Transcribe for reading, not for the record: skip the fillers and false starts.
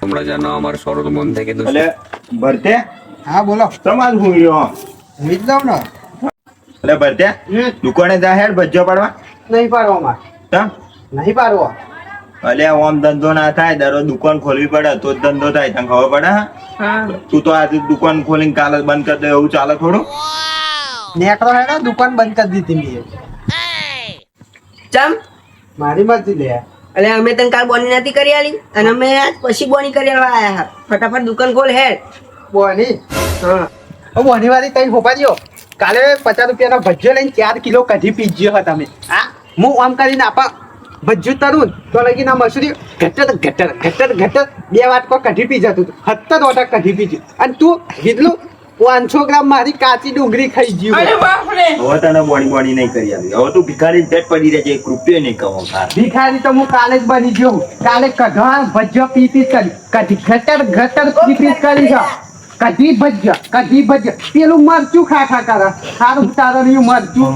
હમણાં જાનો અમારે સોરો તો મન થઈ કીધું એટલે ભરતે હા બોલો. તમારું હું રહ્યો હું જ દઉં ને. એટલે ભરતે દુકાને જા હેડ ભજ્જો પાડવા નહીં પાડવો અમાર. તમ નહીં પાડવો. અલે ઓમ ધંધો ના થાય દરરોજ દુકાન ખોલવી પડે તો જ ધંધો થાય તને ખબર પડે હા તું તો આજે દુકાન ખોલીને કાલે જ બંધ કરી દે એવું ચાલે થોડું નેકળો હેડો દુકાન બંધ કરી દીધી મેં. ચમ મારી મરજી લે. એટલે અમે તને કાલ બોની નથી કરી આલી અને અમે આજ પછી બોની કરી આલવા આયા હા. ફટાફટ દુકાન ખોલ હેડ. બોની. હા ઓ બોની વાળી તઈ હોપા દ્યો. કાલે 50 રૂપિયાનો ભજ્જો લઈને 4 કિલો કઢી પીજ્યો હતા તમે. હા હું આમ કરીને આપા ભજ્જુ તરું તો લગી ના Mussoorie gutter gutter gutter gutter 2 વાટકો કઢી પી જતું હતું. 70 વાટક કઢી પીજ્યું અને તું કીધલું 500 ગ્રામ મારી કાચી ડુંગળી ખાઈ ગયું. હવે તને બોણી નહીં કરી આવી હવે તું ભિખારી પેટ પડી રહે છે 1 રૂપિયો નહીં કમાવ ભિખારી તો હું કાલે જ બની ગયો. કાલે કઢા ભજ્જો પી કરી કઢી ઘટર ઘટર પી કરી છે. કઢી ભજ્જો પેલું મરચું ખા કરે સારું તારું મરચું